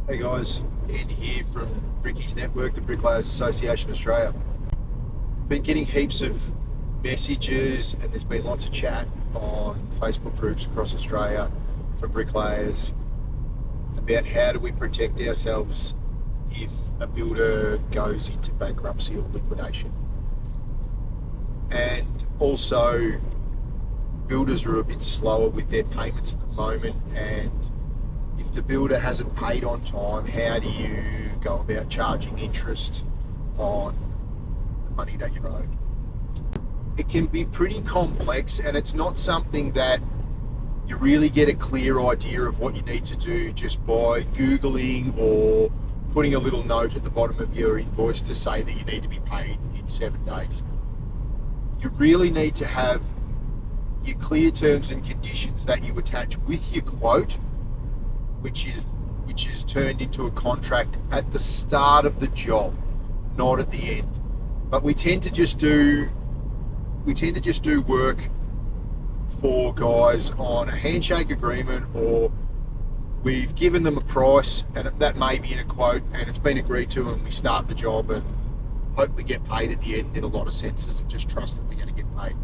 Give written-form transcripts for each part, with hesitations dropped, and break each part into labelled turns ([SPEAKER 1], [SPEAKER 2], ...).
[SPEAKER 1] Hey guys, Andy here from Bricky's Network, the Bricklayers Association Australia. Been getting heaps of messages and there's been lots of chat on Facebook groups across Australia for bricklayers about how do we protect ourselves if a builder goes into bankruptcy or liquidation. And also, builders are a bit slower with their payments at the moment, and if the builder hasn't paid on time, how do you go about charging interest on the money that you're owed? It can be pretty complex, and it's not something that you really get a clear idea of what you need to do just by Googling or putting a little note at the bottom of your invoice to say that you need to be paid in 7 days. You really need to have your clear terms and conditions that you attach with your quote, which is turned into a contract at the start of the job, not at the end. But we tend to just do work for guys on a handshake agreement, or we've given them a price and that may be in a quote and it's been agreed to, and we start the job and hope we get paid at the end in a lot of senses and just trust that we're going to get paid.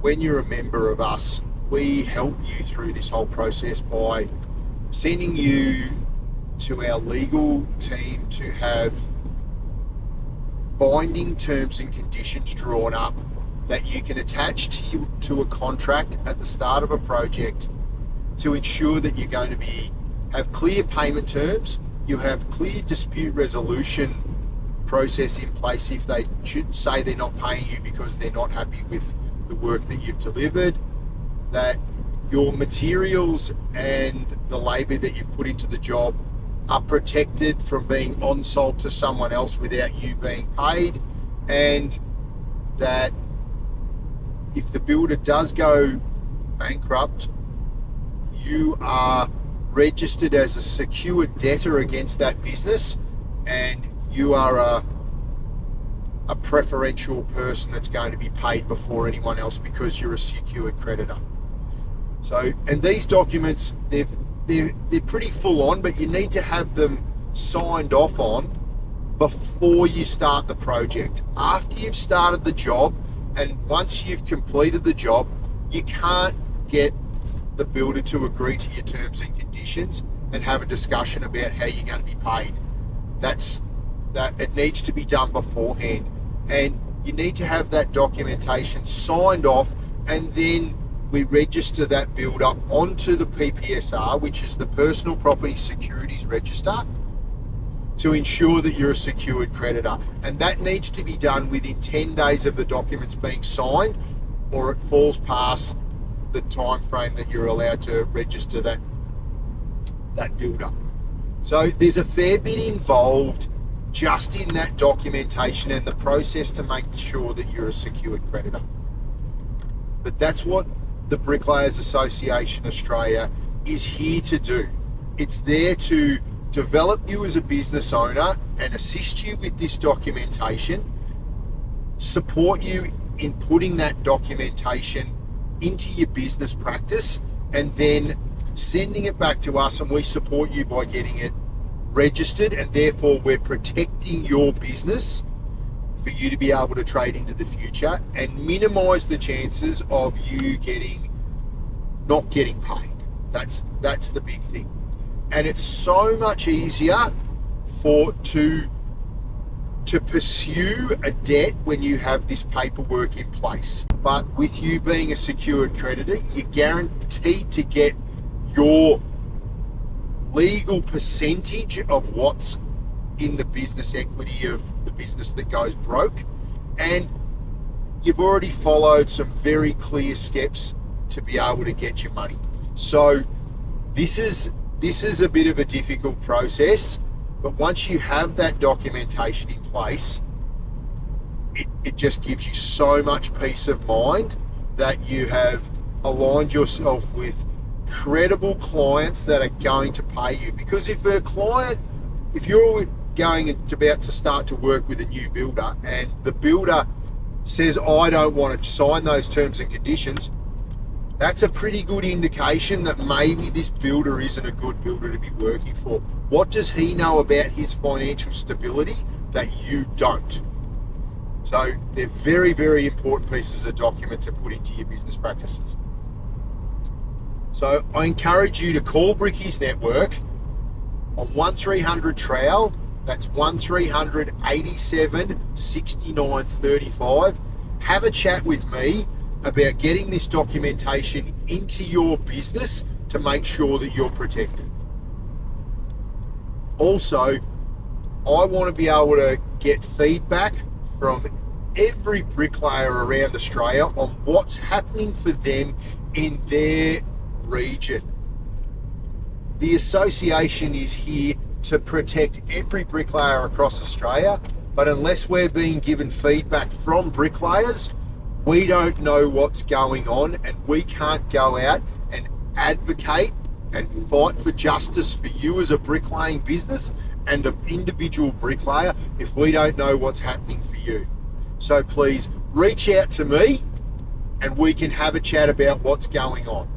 [SPEAKER 1] When you're a member of us, we help you through this whole process by sending you to our legal team to have binding terms and conditions drawn up that you can attach to a contract at the start of a project to ensure that you're going to have clear payment terms, you have clear dispute resolution process in place if they should say they're not paying you because they're not happy with the work that you've delivered, that your materials and the labour that you've put into the job are protected from being on-sold to someone else without you being paid, and that if the builder does go bankrupt, you are registered as a secured debtor against that business, and you are a preferential person that's going to be paid before anyone else because you're a secured creditor. So, and these documents, they're pretty full on, but you need to have them signed off on before you start the project. After you've started the job and once you've completed the job, you can't get the builder to agree to your terms and conditions and have a discussion about how you're going to be paid. It needs to be done beforehand, and you need to have that documentation signed off, and then we register that builder onto the PPSR, which is the Personal Property Securities Register, to ensure that you're a secured creditor. And that needs to be done within 10 days of the documents being signed, or it falls past the time frame that you're allowed to register that builder. So there's a fair bit involved just in that documentation and the process to make sure that you're a secured creditor. But that's what the Bricklayers Association Australia is here to do. It's there to develop you as a business owner and assist you with this documentation, support you in putting that documentation into your business practice, and then sending it back to us, and we support you by getting it registered, and therefore we're protecting your business for you to be able to trade into the future and minimize the chances of you not getting paid. That's the big thing. And it's so much easier to pursue a debt when you have this paperwork in place. But with you being a secured creditor, you're guaranteed to get your legal percentage of what's in the business equity of the business that goes broke, and you've already followed some very clear steps to be able to get your money. So this is a bit of a difficult process, but once you have that documentation in place, it just gives you so much peace of mind that you have aligned yourself with credible clients that are going to pay you. Because if you're about to start to work with a new builder and the builder says, I don't want to sign those terms and conditions, That's a pretty good indication that maybe this builder isn't a good builder to be working for. What does he know about his financial stability that you don't? So they're very, very important pieces of document to put into your business practices. So I encourage you to call Bricky's Network on 1300 Trowel. That's 1300 87 69 35. Have a chat with me about getting this documentation into your business to make sure that you're protected. Also, I want to be able to get feedback from every bricklayer around Australia on what's happening for them in their region. The association is here to protect every bricklayer across Australia, but unless we're being given feedback from bricklayers, we don't know what's going on, and we can't go out and advocate and fight for justice for you as a bricklaying business and an individual bricklayer if we don't know what's happening for you. So please reach out to me and we can have a chat about what's going on.